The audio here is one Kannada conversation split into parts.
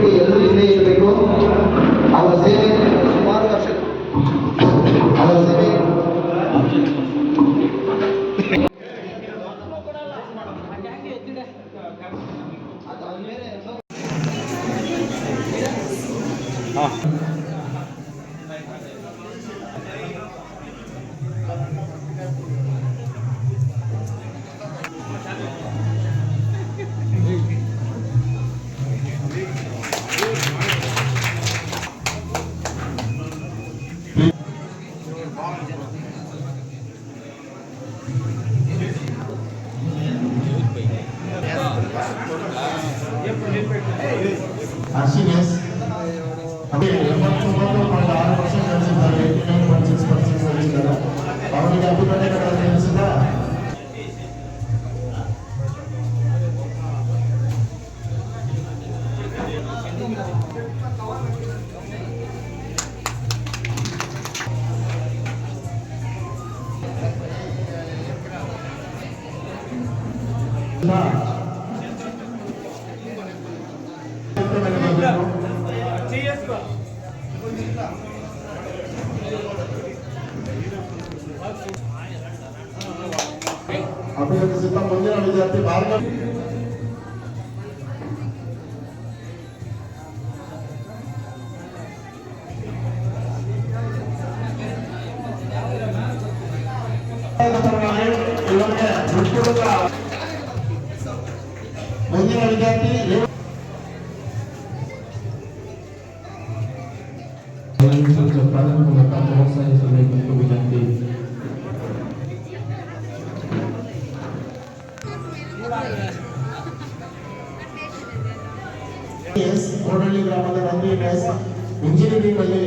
ದಯವಿಟ್ಟು ಎಲ್ಲರೂ ಇಲ್ಲೇ ಇರಬೇಕು. ಅವರ ಸೇವೆ ಸುಮಾರು ವರ್ಷ ಅವರ ಸೇವೆ Archines, ಅವರಿಗೆ 89.6% ಗಳಿಸಿದ್ದಾರೆ, 89.6% ಗಳಿಸಿದ್ದಾರೆ. ಅವರಿಗೆ ಅಭಿನಂದನೆಗಳನ್ನು ತಿಳಿಸಿದ ಅಭಿನಂದಿಸುತ್ತಾ ಮುಂದಿನ ವಿದ್ಯಾರ್ಥಿ ಭಾರ್ಗವ ಮುಂದಿನ ವಿದ್ಯಾರ್ಥಿ ಪ್ರಾರಂಭ ಮೂಲಕ ಪ್ರೋತ್ಸಾಹಿಸಬೇಕೆಂದು ವಿನಂತಿ. ಕೋಡಳ್ಳಿ ಗ್ರಾಮದ ನಂದಿ ಇಂಜಿನಿಯರಿಂಗ್ ಅಲ್ಲಿ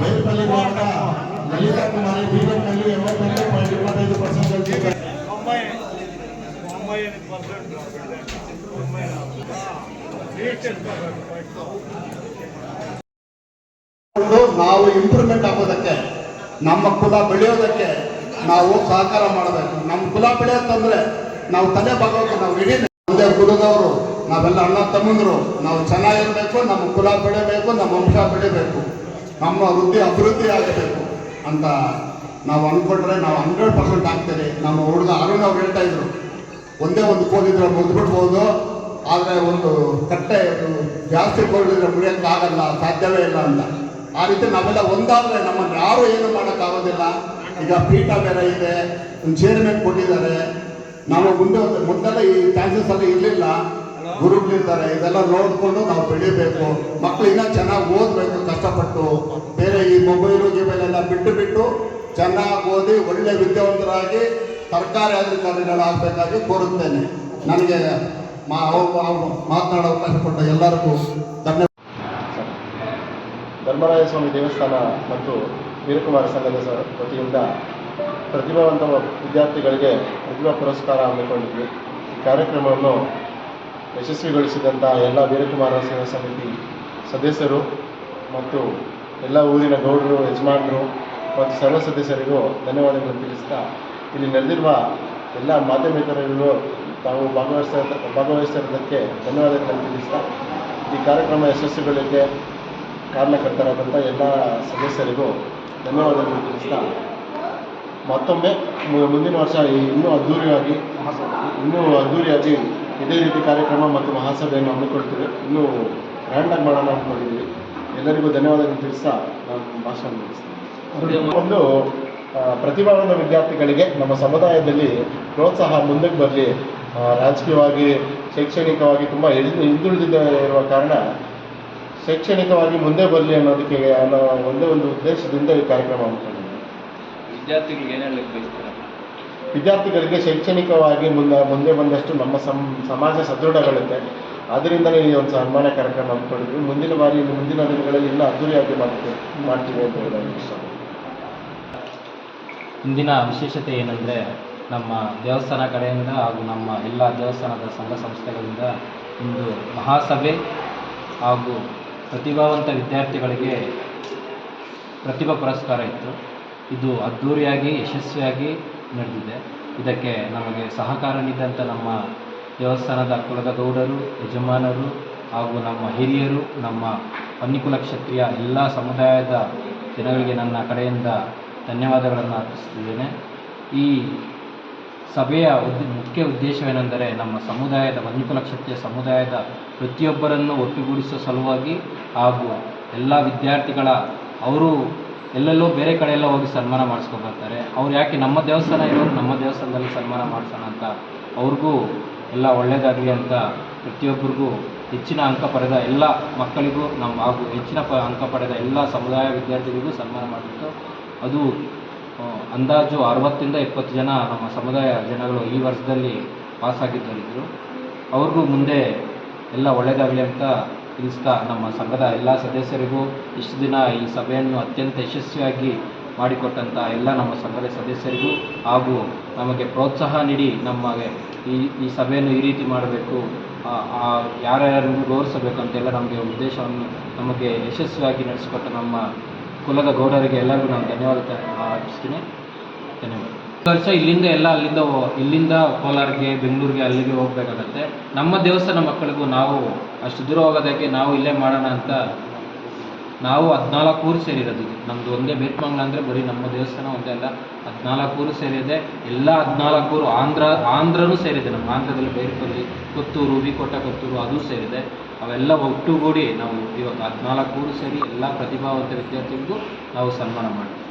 ಬೈಲ್ಪಲ್ಲಿ ಗ್ರಾಮದ ಲಲಿತಾ ಕುಮಾರಿ ಬೀಗಂನಲ್ಲಿ 85.25% ನಾವು ಇಂಪ್ರೂವ್ಮೆಂಟ್ ಆಗೋದಕ್ಕೆ, ನಮ್ಮ ಕುಲ ಬೆಳೆಯೋದಕ್ಕೆ ನಾವು ಸಹಕಾರ ಮಾಡಬೇಕು. ನಮ್ಮ ಕುಲ ಬೆಳೆಯೋದಂದ್ರೆ ನಾವು ತಲೆ ಭಾಗಕ್ಕೆ ನಾವು ಇಡೀ ಒಂದೇ ಕುಲದವರು, ನಾವೆಲ್ಲ ಅಣ್ಣ ತಮ್ಮಂದರು, ನಾವು ಚೆನ್ನಾಗಿರ್ಬೇಕು, ನಮ್ಮ ಕುಲ ಬೆಳಿಬೇಕು, ನಮ್ಮ ವಂಶ ಬೆಳಿಬೇಕು, ನಮ್ಮ ಅಭಿವೃದ್ಧಿ ಆಗಬೇಕು ಅಂತ ನಾವು ಅಂದ್ಕೊಂಡ್ರೆ ನಾವು 100% ಆಗ್ತೀವಿ. ನಮ್ಮ ಹುಡುಗ ಅರುಣ್ ಅವ್ರು ಹೇಳ್ತಾ ಇದ್ರು, ಒಂದೇ ಒಂದು ಕೋಲಿದ್ರೆ ಮುಗಿದ್ಬಿಡ್ಬೋದು, ಆದರೆ ಒಂದು ಕಟ್ಟೆ ಜಾಸ್ತಿ ಕೋಲಿದ್ರೆ ಮುರಿಯೋಕ್ಕೆ ಆಗಲ್ಲ, ಸಾಧ್ಯವೇ ಇಲ್ಲ ಅಂತ. ಆ ರೀತಿ ನಾವೆಲ್ಲ ಒಂದಾದರೆ ನಮ್ಮನ್ನು ಯಾರು ಏನು ಮಾಡೋಕ್ಕಾಗೋದಿಲ್ಲ. ಈಗ ಪೀಠ ಬೇರೆ ಇದೆ, ಒಂದು ಚೇರ್ಮನ್ ಕೊಟ್ಟಿದ್ದಾರೆ. ನಾವು ಮುಂದೆಲ್ಲ ಈ ಚಾನ್ಸಸ್ ಅಲ್ಲಿ ಇರಲಿಲ್ಲ, ಗುರುಗಳಿದ್ದಾರೆ. ಇದೆಲ್ಲ ನೋಡಿಕೊಂಡು ನಾವು ಬೆಳಿಬೇಕು. ಮಕ್ಕಳು ಇನ್ನೂ ಚೆನ್ನಾಗಿ ಓದಬೇಕು ಕಷ್ಟಪಟ್ಟು. ಬೇರೆ ಈ ಮೊಬೈಲು ಗಿಬೈಲೆಲ್ಲ ಬಿಟ್ಟು ಚೆನ್ನಾಗಿ ಓದಿ ಒಳ್ಳೆ ವಿದ್ಯಾವಂತರಾಗಿ ಸರ್ಕಾರಿ ಅಧಿಕಾರಿಗಳಾಗಬೇಕಾಗಿ ಕೋರುತ್ತೇನೆ. ನನಗೆ ಮಾತನಾಡೋ ಅವಕಾಶ ಕೊಟ್ಟ ಎಲ್ಲರಿಗೂ ಧನ್ಯವಾದ. ಧರ್ಮರಾಯ ಸ್ವಾಮಿ ದೇವಸ್ಥಾನ ಮತ್ತು ವೀರಕುಮಾರ ಸಂಘದ ವತಿಯಿಂದ ಪ್ರತಿಭಾವಂತ ವಿದ್ಯಾರ್ಥಿಗಳಿಗೆ ಪ್ರತಿಭಾ ಪುರಸ್ಕಾರ ಹಮ್ಮಿಕೊಂಡಿದ್ವಿ. ಈ ಕಾರ್ಯಕ್ರಮವನ್ನು ಯಶಸ್ವಿಗೊಳಿಸಿದಂಥ ಎಲ್ಲ ವೀರಕುಮಾರ ಸೇವಾ ಸಮಿತಿ ಸದಸ್ಯರು ಮತ್ತು ಎಲ್ಲ ಊರಿನ ಗೌಡರು, ಯಜಮಾನರು ಮತ್ತು ಸರ್ವ ಸದಸ್ಯರಿಗೂ ಧನ್ಯವಾದಗಳನ್ನು ತಿಳಿಸ್ತಾ, ಇಲ್ಲಿ ನಡೆದಿರುವ ಎಲ್ಲ ಮಾಧ್ಯಮಿಕರಿಗೂ ತಾವು ಭಾಗವಹಿಸಿರೋದಕ್ಕೆ ಧನ್ಯವಾದಗಳನ್ನು ತಿಳಿಸ್ತಾ, ಈ ಕಾರ್ಯಕ್ರಮ ಯಶಸ್ವಿಗೊಳ್ಳಲಿಕ್ಕೆ ಕಾರಣಕರ್ತರಾದಂಥ ಎಲ್ಲ ಸದಸ್ಯರಿಗೂ ಧನ್ಯವಾದಗಳನ್ನು ತಿಳಿಸ್ತಾ, ಮತ್ತೊಮ್ಮೆ ಮುಂದಿನ ವರ್ಷ ಇನ್ನೂ ಅದ್ದೂರಿಯಾಗಿ ಇದೇ ರೀತಿ ಕಾರ್ಯಕ್ರಮ ಮತ್ತು ಮಹಾಸಭೆಯನ್ನು ಹಮ್ಮಿಕೊಳ್ತೀವಿ. ಇನ್ನೂ ಗ್ರ್ಯಾಂಡಾಗಿ ಮಾಡೋಣ ಅಂದ್ಕೊಂಡಿದ್ದೀವಿ. ಎಲ್ಲರಿಗೂ ಧನ್ಯವಾದಗಳನ್ನು ತಿಳಿಸ್ತಾ ನಾನು ಭಾಷಣ ಮುಗಿಸ್ತೀನಿ. ಒಂದು ಪ್ರತಿಭಾವಂತ ವಿದ್ಯಾರ್ಥಿಗಳಿಗೆ ನಮ್ಮ ಸಮುದಾಯದಲ್ಲಿ ಪ್ರೋತ್ಸಾಹ ಮುಂದಕ್ಕೆ ಬರಲಿ, ರಾಜಕೀಯವಾಗಿ ಶೈಕ್ಷಣಿಕವಾಗಿ ತುಂಬ ಹಿಂದುಳಿದಿದ್ದ ಇರುವ ಕಾರಣ ಶೈಕ್ಷಣಿಕವಾಗಿ ಮುಂದೆ ಬರಲಿ ಅನ್ನೋದಕ್ಕೆ ಒಂದೇ ಒಂದು ಉದ್ದೇಶದಿಂದ ಈ ಕಾರ್ಯಕ್ರಮ ಹಮ್ಮಿಕೊಂಡಿದ್ದೀವಿ. ವಿದ್ಯಾರ್ಥಿಗಳಿಗೆ ಏನು ಹೇಳಲಿಕ್ಕೆ ಬಯಸ್ತಾರೆ? ವಿದ್ಯಾರ್ಥಿಗಳಿಗೆ ಶೈಕ್ಷಣಿಕವಾಗಿ ಮುಂದೆ ಬಂದಷ್ಟು ನಮ್ಮ ಸಮಾಜ ಸದೃಢಗೊಳ್ಳುತ್ತೆ. ಆದ್ದರಿಂದಲೇ ಈ ಒಂದು ಸನ್ಮಾನ ಕಾರ್ಯಕ್ರಮ ಹಮ್ಮಿಕೊಂಡಿದ್ವಿ. ಮುಂದಿನ ದಿನಗಳಲ್ಲಿ ಇನ್ನೂ ಅದ್ದೂರಿಯಾಗಿ ಮಾಡ್ತೀವಿ ಅಂತ ಹೇಳೋದು ಇಷ್ಟ. ಇಂದಿನ ವಿಶೇಷತೆ ಏನಂದರೆ ನಮ್ಮ ದೇವಸ್ಥಾನ ಕಡೆಯಿಂದ ಹಾಗೂ ನಮ್ಮ ಎಲ್ಲ ದೇವಸ್ಥಾನದ ಸಂಘ ಸಂಸ್ಥೆಗಳಿಂದ ಇಂದು ಮಹಾಸಭೆ ಹಾಗೂ ಪ್ರತಿಭಾವಂತ ವಿದ್ಯಾರ್ಥಿಗಳಿಗೆ ಪ್ರತಿಭಾ ಪುರಸ್ಕಾರ ಇತ್ತು. ಇದು ಅದ್ಧೂರಿಯಾಗಿ ಯಶಸ್ವಿಯಾಗಿ ನಡೆದಿದೆ. ಇದಕ್ಕೆ ನಮಗೆ ಸಹಕಾರ ನೀಡಿದಂಥ ನಮ್ಮ ದೇವಸ್ಥಾನದ ಕುಲದ ಗೌಡರು, ಯಜಮಾನರು ಹಾಗೂ ನಮ್ಮ ಹಿರಿಯರು, ನಮ್ಮ ಪನ್ನಿಕುಲ ಕ್ಷತ್ರಿಯ ಎಲ್ಲ ಸಮುದಾಯದ ಜನಗಳಿಗೆ ನನ್ನ ಕಡೆಯಿಂದ ಧನ್ಯವಾದಗಳನ್ನು ಅರ್ಪಿಸುತ್ತಿದ್ದೇನೆ. ಈ ಸಭೆಯ ಮುಖ್ಯ ಉದ್ದೇಶವೇನೆಂದರೆ ನಮ್ಮ ಸಮುದಾಯದ ಪನ್ನಿಕುಲ ಕ್ಷತ್ರಿಯ ಸಮುದಾಯದ ಪ್ರತಿಯೊಬ್ಬರನ್ನು ಒಟ್ಟುಗೂಡಿಸುವ ಸಲುವಾಗಿ ಹಾಗೂ ಎಲ್ಲ ವಿದ್ಯಾರ್ಥಿಗಳ ಅವರು ಎಲ್ಲೆಲ್ಲೋ ಬೇರೆ ಕಡೆ ಎಲ್ಲ ಹೋಗಿ ಸನ್ಮಾನ ಮಾಡಿಸ್ಕೊಬರ್ತಾರೆ. ಅವ್ರು ಯಾಕೆ ನಮ್ಮ ದೇವಸ್ಥಾನ ಇರೋರು ನಮ್ಮ ದೇವಸ್ಥಾನದಲ್ಲಿ ಸನ್ಮಾನ ಮಾಡಿಸೋಣ ಅಂತ ಅವ್ರಿಗೂ ಎಲ್ಲ ಒಳ್ಳೆಯದಾಗಲಿ ಅಂತ ಪ್ರತಿಯೊಬ್ಬರಿಗೂ ಹೆಚ್ಚಿನ ಅಂಕ ಪಡೆದ ಎಲ್ಲ ಮಕ್ಕಳಿಗೂ ಹಾಗೂ ಹೆಚ್ಚಿನ ಅಂಕ ಪಡೆದ ಎಲ್ಲ ಸಮುದಾಯ ವಿದ್ಯಾರ್ಥಿಗಳಿಗೂ ಸನ್ಮಾನ ಮಾಡಿತ್ತು. ಅದು ಅಂದಾಜು 60ರಿಂದ 70 ಜನ ನಮ್ಮ ಸಮುದಾಯ ಜನಗಳು ಈ ವರ್ಷದಲ್ಲಿ ಪಾಸಾಗಿದ್ದರಿದ್ದರು. ಅವ್ರಿಗೂ ಮುಂದೆ ಎಲ್ಲ ಒಳ್ಳೆಯದಾಗಲಿ ಅಂತ ತಿಳಿಸ್ತಾ ನಮ್ಮ ಸಂಘದ ಎಲ್ಲ ಸದಸ್ಯರಿಗೂ ಇಷ್ಟು ದಿನ ಈ ಸಭೆಯನ್ನು ಅತ್ಯಂತ ಯಶಸ್ವಿಯಾಗಿ ಮಾಡಿಕೊಟ್ಟಂಥ ಎಲ್ಲ ನಮ್ಮ ಸಂಘದ ಸದಸ್ಯರಿಗೂ ಹಾಗೂ ನಮಗೆ ಪ್ರೋತ್ಸಾಹ ನೀಡಿ ನಮಗೆ ಈ ಸಭೆಯನ್ನು ಈ ರೀತಿ ಮಾಡಬೇಕು, ಯಾರ್ಯಾರನ್ನು ಗೌರವಿಸಬೇಕು ಅಂತೆಲ್ಲ ನಮಗೆ ಉದ್ದೇಶವನ್ನು ನಮಗೆ ಯಶಸ್ವಿಯಾಗಿ ನಡೆಸಿಕೊಟ್ಟ ನಮ್ಮ ಕುಲದ ಗೌಡರಿಗೆ ಎಲ್ಲರಿಗೂ ನಾನು ಧನ್ಯವಾದ ಅರ್ಪಿಸ್ತೀನಿ. ಧನ್ಯವಾದ. ಈ ವರ್ಷ ಇಲ್ಲಿಂದ ಕೋಲಾರಿಗೆ, ಬೆಂಗಳೂರಿಗೆ, ಅಲ್ಲಿಗೆ ಹೋಗಬೇಕಾಗತ್ತೆ. ನಮ್ಮ ದೇವಸ್ಥಾನ ಮಕ್ಕಳಿಗೂ ನಾವು ಅಷ್ಟು ದೂರ ಹೋಗೋದಕ್ಕೆ ನಾವು ಇಲ್ಲೇ ಮಾಡೋಣ ಅಂತ ನಾವು 14 ಊರು ಸೇರಿರೋದು. ನಮ್ಮದು ಒಂದೇ ಬೇತ್ಮಂಗ್ಲ ಅಂದರೆ ಬರೀ ನಮ್ಮ ದೇವಸ್ಥಾನ ಒಂದೇ ಅಲ್ಲ, 14 ಊರು ಸೇರಿದೆ. ಎಲ್ಲ 14 ಊರು ಆಂಧ್ರನೂ ಸೇರಿದೆ. ನಮ್ಮ ಆಂಧ್ರದಲ್ಲಿ ಬೈರಪಲ್ಲಿ, ಕೊತ್ತೂರು, ವಿಕೋಟ ಕೊತ್ತೂರು ಅದು ಸೇರಿದೆ. ಅವೆಲ್ಲ ಒಟ್ಟುಗೂಡಿ ನಾವು ಇವಾಗ 14 ಊರು ಸೇರಿ ಎಲ್ಲ ಪ್ರತಿಭಾವಂತ ವಿದ್ಯಾರ್ಥಿಗಳಿಗೂ ನಾವು ಸನ್ಮಾನ ಮಾಡ್ತೀವಿ.